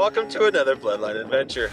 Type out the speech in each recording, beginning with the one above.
Welcome to another Bloodline adventure.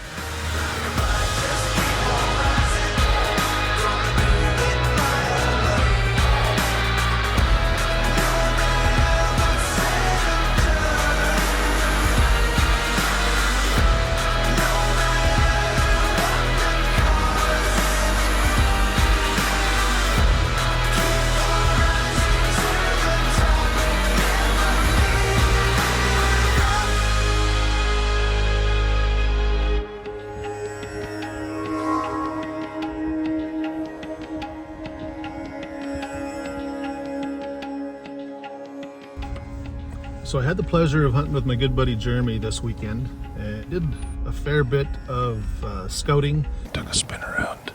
So I had the pleasure of hunting with my good buddy Jeremy this weekend and did a fair bit of scouting. Took a spin around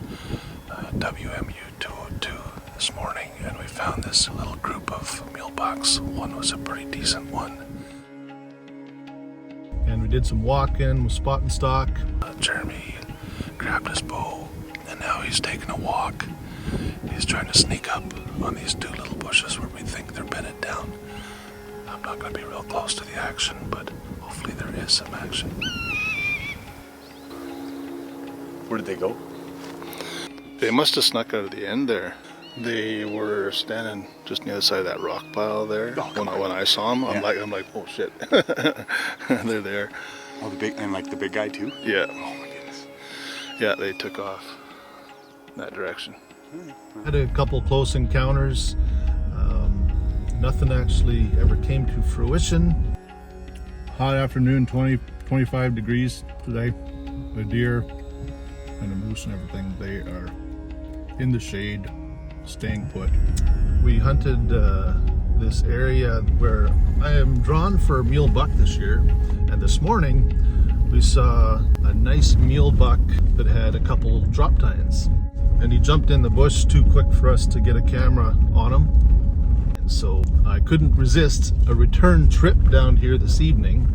WMU 202 this morning and we found this little group of mule bucks. One was a pretty decent one. And we did some walking with spot and stock. Jeremy grabbed his bow and now he's taking a walk. He's trying to sneak up on these two little bushes where we think they're bedded down. I'm not going to be real close to the action, but hopefully there is some action. Where did they go? They must have snuck out of the end there. They were standing just on the other side of that rock pile there. Oh, when I saw them, yeah. I'm like, oh shit, they're there. Oh, the big, and like the big guy too? Yeah. Oh my goodness. Yeah, they took off in that direction. Had a couple close encounters. Nothing actually ever came to fruition. Hot afternoon, 25 degrees today. The deer and the moose and everything, they are in the shade, staying put. We hunted this area where I am drawn for mule buck this year, and this morning we saw a nice mule buck that had a couple drop tines, and he jumped in the bush too quick for us to get a camera on him. So I couldn't resist a return trip down here this evening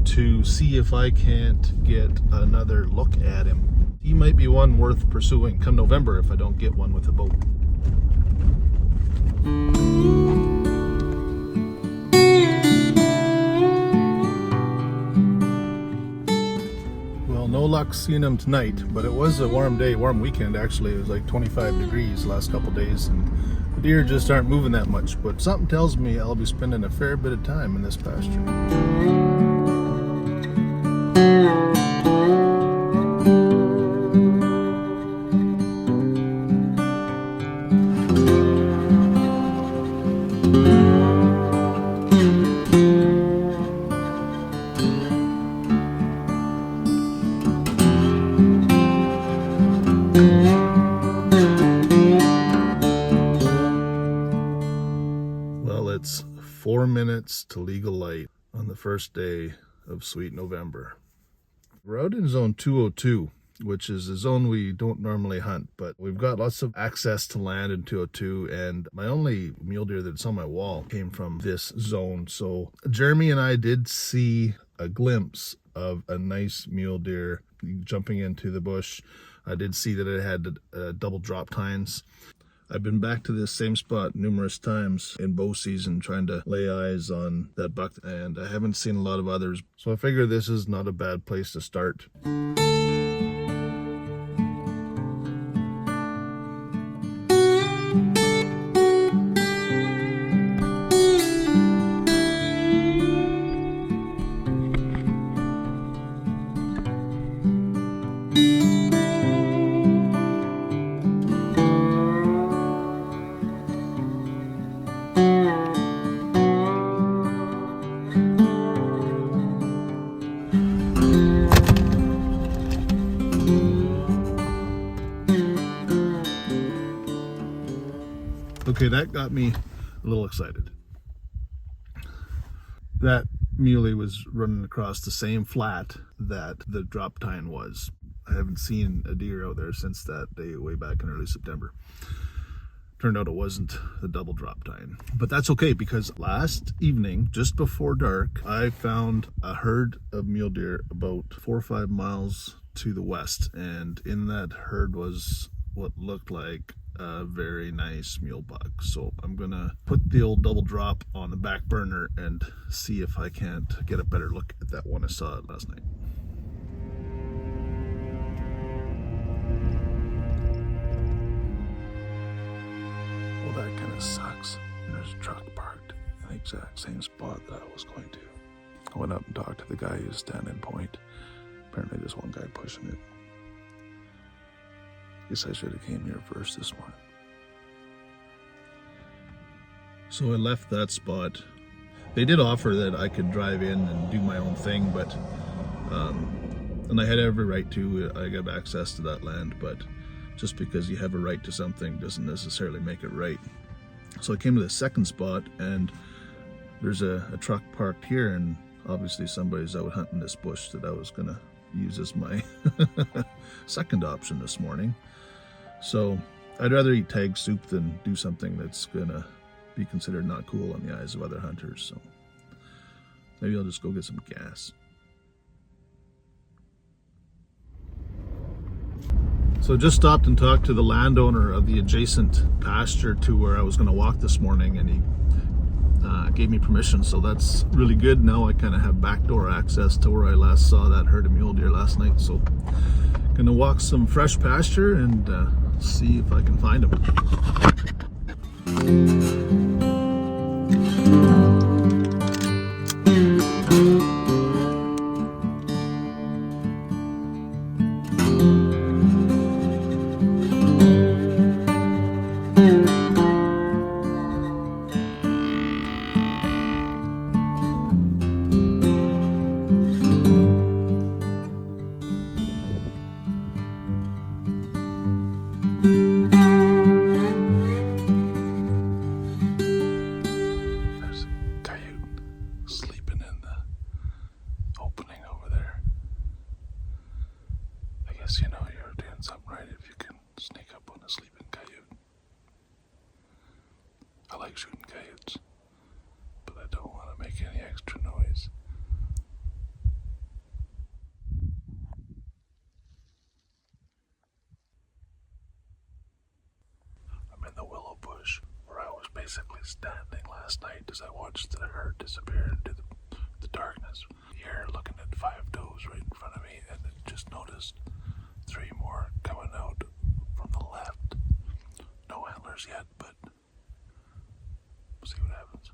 to see if I can't get another look at him. He might be one worth pursuing come November if I don't get one with a boat. Well, no luck seeing him tonight, but it was a warm day, warm weekend actually. It was like 25 degrees the last couple days, and the deer just aren't moving that much, but something tells me I'll be spending a fair bit of time in this pasture. It's 4 minutes to legal light on the first day of sweet November. We're out in zone 202, which is a zone we don't normally hunt, but we've got lots of access to land in 202, and my only mule deer that's on my wall came from this zone. So Jeremy and I did see a glimpse of a nice mule deer jumping into the bush. I did see that it had double drop tines. I've been back to this same spot numerous times in bow season trying to lay eyes on that buck, and I haven't seen a lot of others. So I figure this is not a bad place to start. Okay, that got me a little excited. That muley was running across the same flat that the drop tine was. I haven't seen a deer out there since that day way back in early September. Turned out it wasn't the double drop tine. But that's okay, because last evening, just before dark, I found a herd of mule deer about 4 or 5 miles to the west. And in that herd was what looked like a very nice mule buck. So I'm gonna put the old double drop on the back burner and see if I can't get a better look at that one I saw last night. Well, that kind of sucks. There's a truck parked in the exact same spot that I was going to. I went up and talked to the guy who's standing point. Apparently there's one guy pushing it. Guess I should have came here first this morning. So I left that spot. They did offer that I could drive in and do my own thing, but and I had every right to. I got access to that land, but just because you have a right to something doesn't necessarily make it right. So I came to the second spot, and there's a truck parked here, and obviously somebody's out hunting this bush that I was gonna use as my second option this morning. So I'd rather eat tag soup than do something that's gonna be considered not cool in the eyes of other hunters. So maybe I'll just go get some gas. So I just stopped and talked to the landowner of the adjacent pasture to where I was going to walk this morning, and he gave me permission, so that's really good. Now I kind of have backdoor access to where I last saw that herd of mule deer last night. So gonna walk some fresh pasture and see if I can find them. There's a coyote sleeping in the opening over there. I guess you know you're doing something right if you can sneak up on a sleeping coyote. I like shooting coyotes, but I don't want to make any extra noise. I'm in the willow bush where I was basically standing last night as I watched the herd disappear into the darkness. Here, looking at 5 does right in front of me, and I just noticed 3 more coming out from the left. No antlers yet, but we'll see what happens.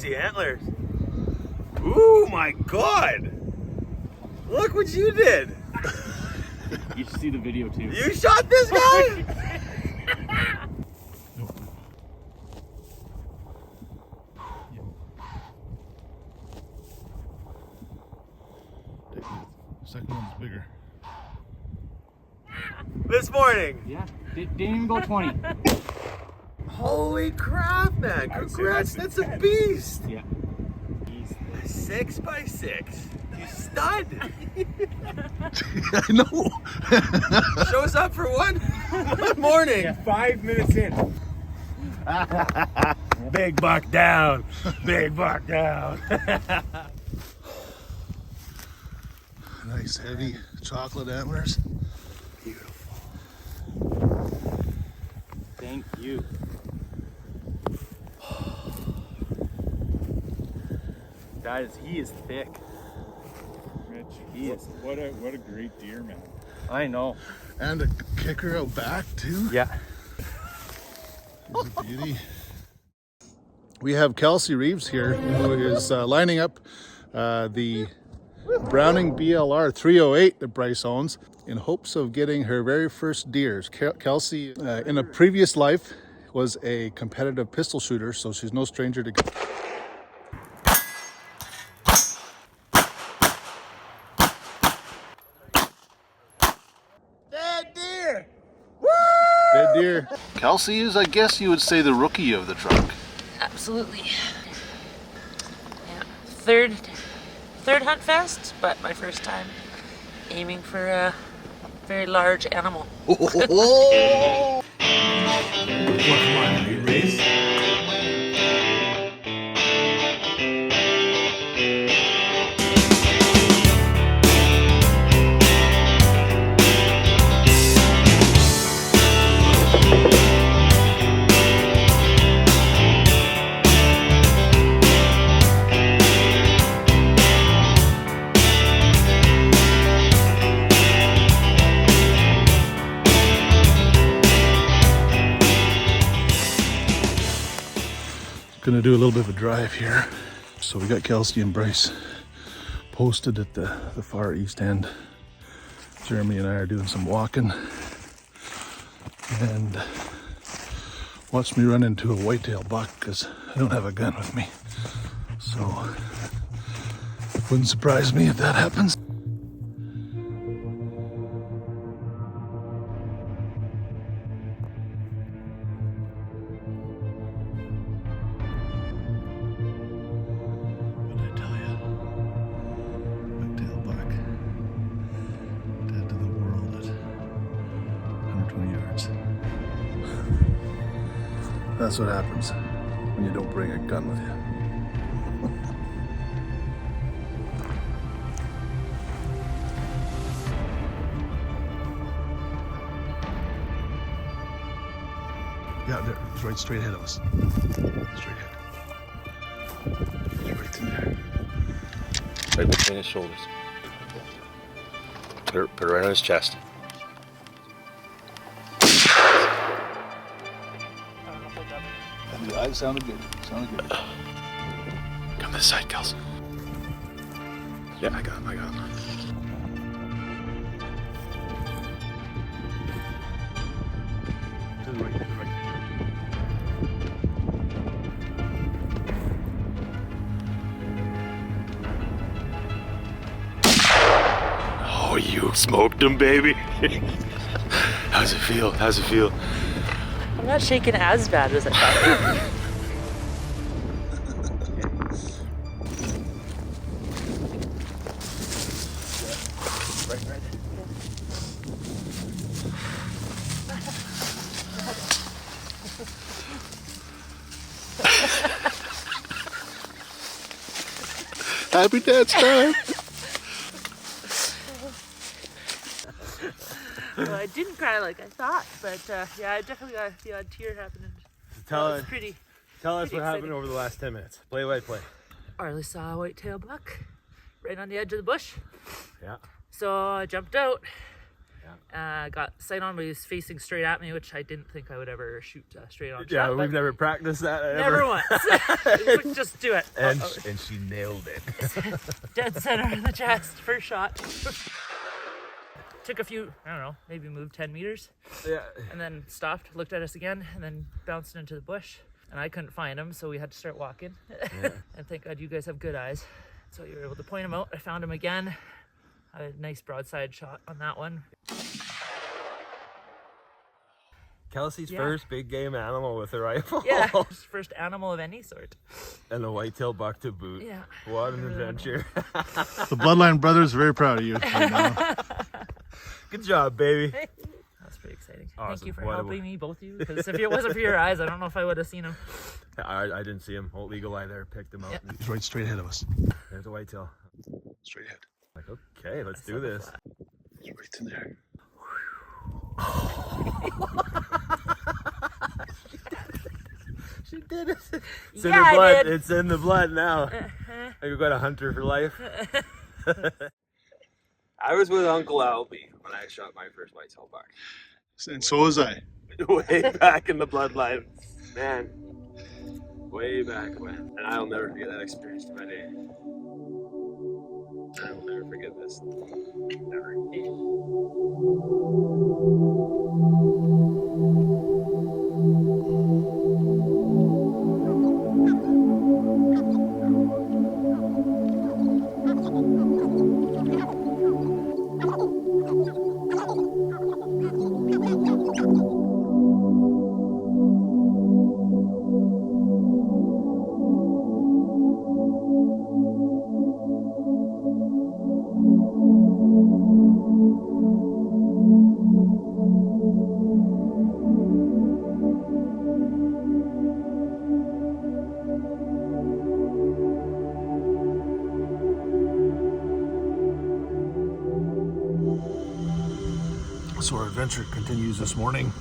Antlers. Ooh my god! Look what you did! You should see the video too. You shot this guy? The second one's bigger. This morning? Yeah, didn't even go 20. Holy crap, man! Congrats, that's a beast! Yeah. 6x6. You stud! I know. Shows up for one morning. Yeah. 5 minutes in. Big buck down. Big buck down. Nice heavy chocolate antlers. Beautiful. Thank you. He is thick. Mitch, He is. what a great deer, man. I know. And a kicker out back too. Yeah. He's a beauty. We have Kelsey Reeves here, who is lining up the Browning BLR 308 that Bryce owns in hopes of getting her very first deers. Kelsey, in a previous life, was a competitive pistol shooter, so she's no stranger to... Dead deer! Dead deer. Kelsey is, I guess you would say, the rookie of the truck. Absolutely. Yeah. Third Huntfest, but my first time aiming for a very large animal. Well, come on, you race? Gonna do a little bit of a drive here. So we got Kelsey and Bryce posted at the far east end. Jeremy and I are doing some walking. And watch me run into a whitetail buck because I don't have a gun with me. So it wouldn't surprise me if that happens. That's what happens when you don't bring a gun with you. Yeah, there, it's right straight ahead of us. Straight ahead. It's right in there. Right between his shoulders. Put it right on his chest. That sounded good. Sounded good. Come this side, Kelsey. Yeah, I got him. To the right, to the right. Oh, you smoked him, baby. How's it feel? I'm not shaking as bad as I thought. Happy Dad's time. Well, I didn't cry like I thought, but yeah, I definitely got the odd tear happening. Tell That was us pretty what exciting. happened over the last 10 minutes. Play by play. Arlie saw a whitetail buck right on the edge of the bush. Yeah. So I jumped out. Got sight on, but he was facing straight at me, which I didn't think I would ever shoot straight on. Yeah, shot, we've never practiced that ever. never once. Just do it. And she nailed it. Dead center of the chest, first shot. Took a few, I don't know, maybe moved 10 meters. Yeah. And then stopped, looked at us again, and then bounced into the bush. And I couldn't find him, so we had to start walking. Yeah. And thank God you guys have good eyes. So you were able to point him out. I found him again. A nice broadside shot on that one. Kelsey's Yeah. first big game animal with a rifle. Yeah, first animal of any sort. And a whitetail buck to boot. Yeah. What an adventure. The Bloodline brothers are very proud of you right now. Good job, baby. That's pretty exciting. Awesome. Thank you for What a- helping me, both of you. Because if it wasn't for your eyes, I don't know if I would have seen him. I didn't see him. Old eagle eye there picked him out. Yeah. And He's right straight ahead of us. there's a whitetail. Straight ahead. Like, okay, let's do this. He's right in there. She did it. It's Yeah, in her I blood. did. It's in the blood now. I've got a hunter for life. I was with Uncle Albie when I shot my first whitetail buck. And so was I. Way back in the bloodline. Man, way back when. And I'll never forget that experience to my day. I will never forget this. Never. So our adventure continues this morning,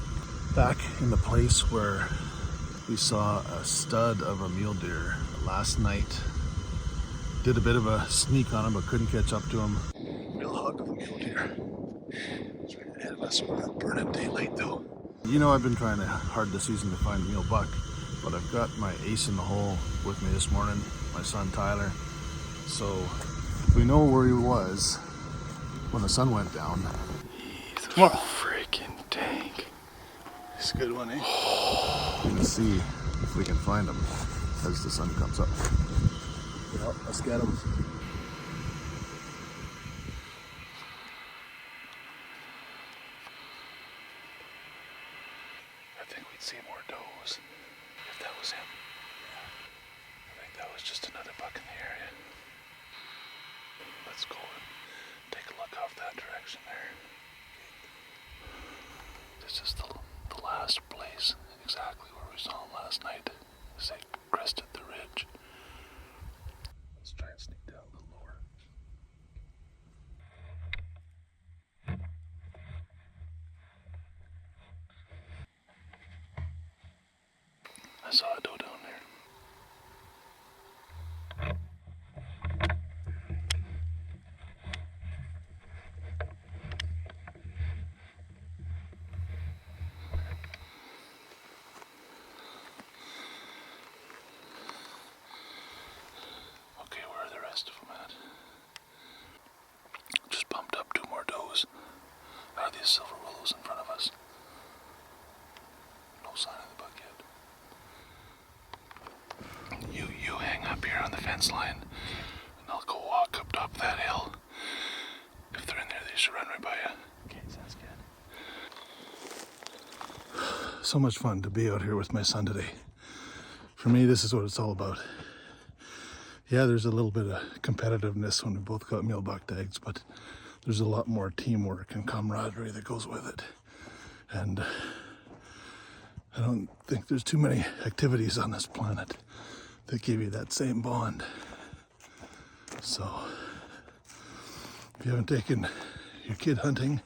back in the place where we saw a stud of a mule deer last night. Did a bit of a sneak on him, but couldn't catch up to him. Real hug of a mule deer. He's right ahead of us. We're gonna burn in daylight though. You know, I've been trying hard this season to find a mule buck, but I've got my ace in the hole with me this morning, my son Tyler. So we know where he was when the sun went down. What a freaking tank. It's a good one, eh? Let's see if we can find him as the sun comes up. Well, let's get him. I think we'd see more does if that was him. I think that was just another buck in the area. Let's go and take a look off that direction there. This is the last place exactly where we saw him last night as they crested the ridge. Let's try and sneak down a little lower. I saw a doe down there. Just bumped up 2 more does out of these silver willows in front of us. No sign of the buck yet. You hang up here on the fence line, and I'll go walk up top that hill. If they're in there, they should run right by you. Okay, sounds good. So much fun to be out here with my son today. For me, this is what it's all about. Yeah, there's a little bit of competitiveness when we both got mule buck tags, but there's a lot more teamwork and camaraderie that goes with it. And I don't think there's too many activities on this planet that give you that same bond. So if you haven't taken your kid hunting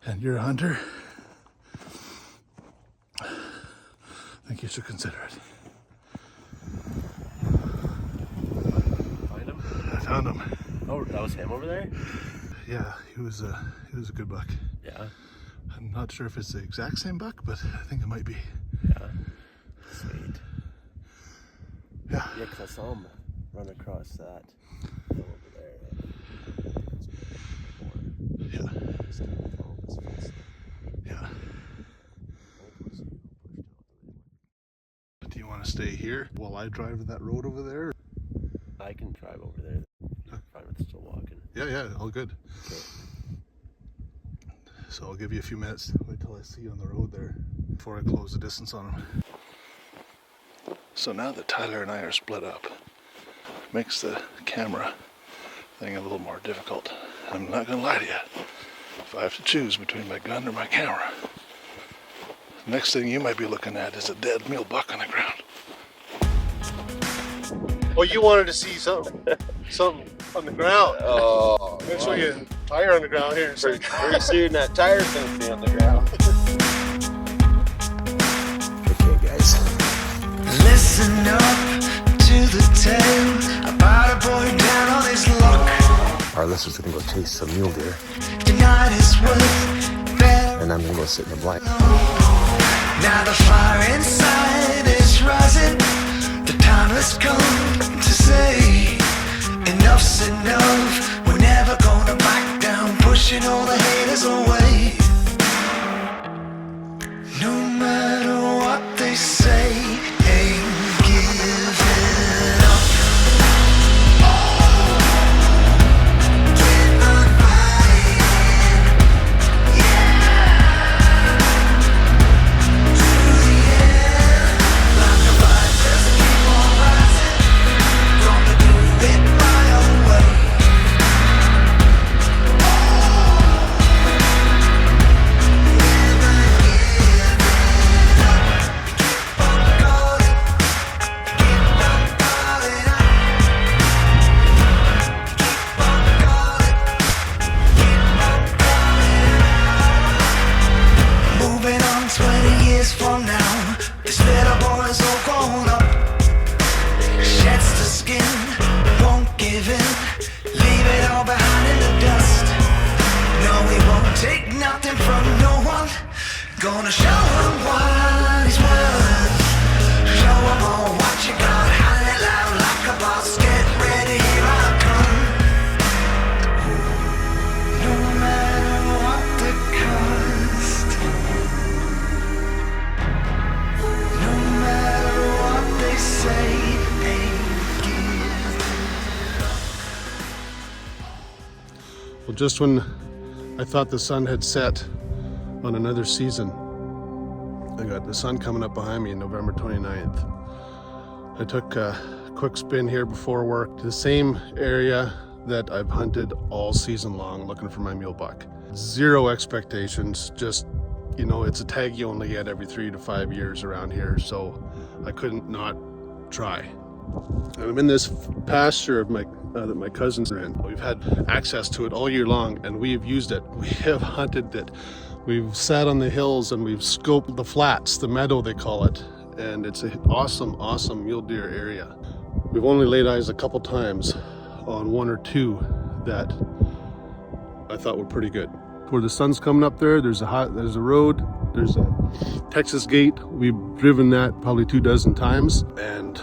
and you're a hunter, I think you should consider it. Found him. Oh, that was him over there? Yeah, he was a good buck. Yeah. I'm not sure if it's the exact same buck, but I think it might be. Yeah. Sweet. Yeah. Yeah, because I saw him run across that hill over there. Yeah. Yeah. Do you want to stay here while I drive that road over there? I can drive over there. Fine with still walking. Yeah, all good. Okay. So I'll give you a few minutes. Wait till I see you on the road there before I close the distance on him. So now that Tyler and I are split up, makes the camera thing a little more difficult. I'm not gonna lie to you. If I have to choose between my gun or my camera, the next thing you might be looking at is a dead mule buck on the ground. Well, you wanted to see something on the ground. Oh. I'm gonna show you a tire on the ground here. Pretty soon that tire's gonna be on the ground. Okay, guys. Listen up to the tale about a boy down on his luck. Our listeners are gonna go chase some mule deer, Tonight is worth better. and I'm gonna go sit in the blind. Now the fire inside is rising. has come to say enough's enough. We're never gonna back down, pushing all the haters away. No matter what they say, ain't giving up. Keep on fighting, yeah, to the end. Like a fire, just keep on rising. Gonna do it my own way. Moving on 20 years from now, this little boy's all grown up. Sheds the skin, won't give in, leave it all behind in the dust. No, he won't take nothing from no one. Gonna show him what he's worth. Show him all what you got. Howl it loud like a boss. Get ready, here I come. No matter what the cost, no matter what they say, ain't give. Well, just when I thought the sun had set on another season, I got the sun coming up behind me on November 29th. I took a quick spin here before work to the same area that I've hunted all season long looking for my mule buck. Zero expectations, just, you know, it's a tag you only get every 3 to 5 years around here, so I couldn't not try. And I'm in this pasture of that my cousins are in. We've had access to it all year long, and we have used it. We have hunted it. We've sat on the hills and we've scoped the flats, the meadow they call it, and it's an awesome, awesome mule deer area. We've only laid eyes a couple times on 1 or 2 that I thought were pretty good. Where the sun's coming up there's a road, there's a Texas gate. We've driven that probably 24 times, and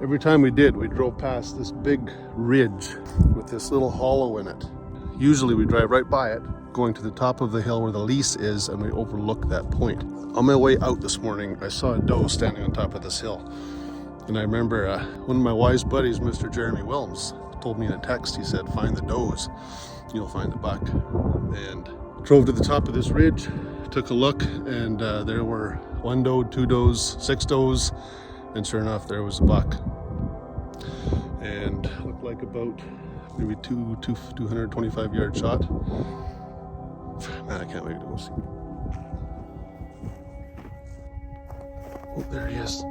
every time we did, we drove past this big ridge with this little hollow in it. Usually we drive right by it, going to the top of the hill where the lease is, and we overlook that point. On my way out this morning, I saw a doe standing on top of this hill. And I remember one of my wise buddies, Mr. Jeremy Wilms, told me in a text, he said, find the does, you'll find the buck. And drove to the top of this ridge, took a look, and there were 1 doe, 2 does, 6 does, and sure enough, there was a buck. And looked like about maybe 225 yard shot. Man, I can't wait to go see. Oh, there he is.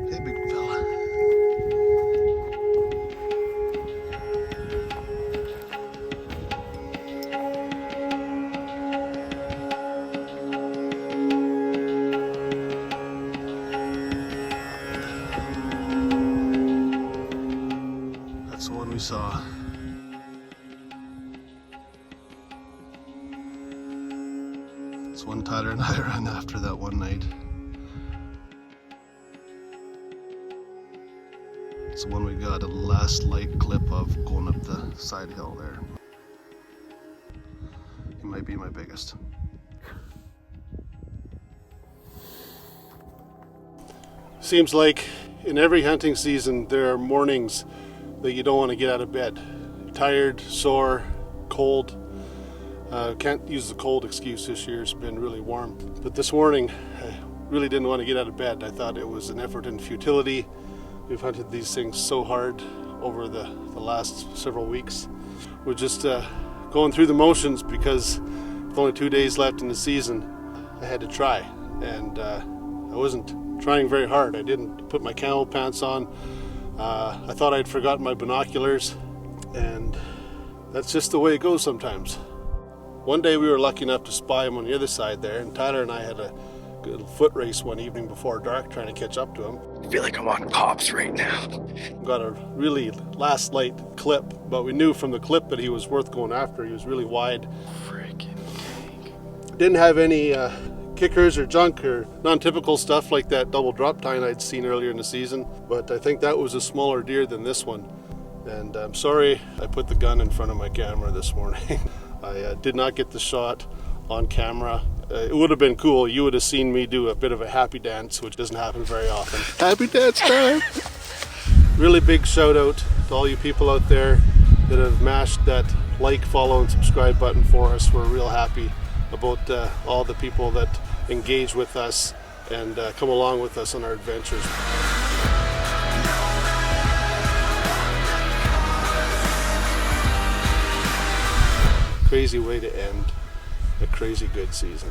Hey, big fella. That's the one we saw. It's one Tyler and I ran after that one night. It's the one we got a last light clip of going up the side hill there. He might be my biggest. Seems like in every hunting season there are mornings that you don't want to get out of bed. Tired, sore, cold. Can't use the cold excuse this year, it's been really warm. But this morning, I really didn't want to get out of bed. I thought it was an effort in futility. We've hunted these things so hard over the last several weeks. We're just going through the motions because with only 2 days left in the season, I had to try. And I wasn't trying very hard. I didn't put my camel pants on. I thought I'd forgotten my binoculars, and that's just the way it goes sometimes. One day we were lucky enough to spy him on the other side there, and Tyler and I had a good foot race one evening before dark trying to catch up to him. I feel like I'm on cops right now. Got a really last light clip, but we knew from the clip that he was worth going after. He was really wide. Freaking Didn't have any kickers or junk or non-typical stuff like that double Droptine I'd seen earlier in the season, but I think that was a smaller deer than this one. And I'm sorry I put the gun in front of my camera this morning. I did not get the shot on camera. It would have been cool. You would have seen me do a bit of a happy dance, which doesn't happen very often. Happy dance time! Really big shout out to all you people out there that have mashed that like, follow, and subscribe button for us. We're real happy about all the people that engage with us and come along with us on our adventures. Crazy way to end a crazy good season.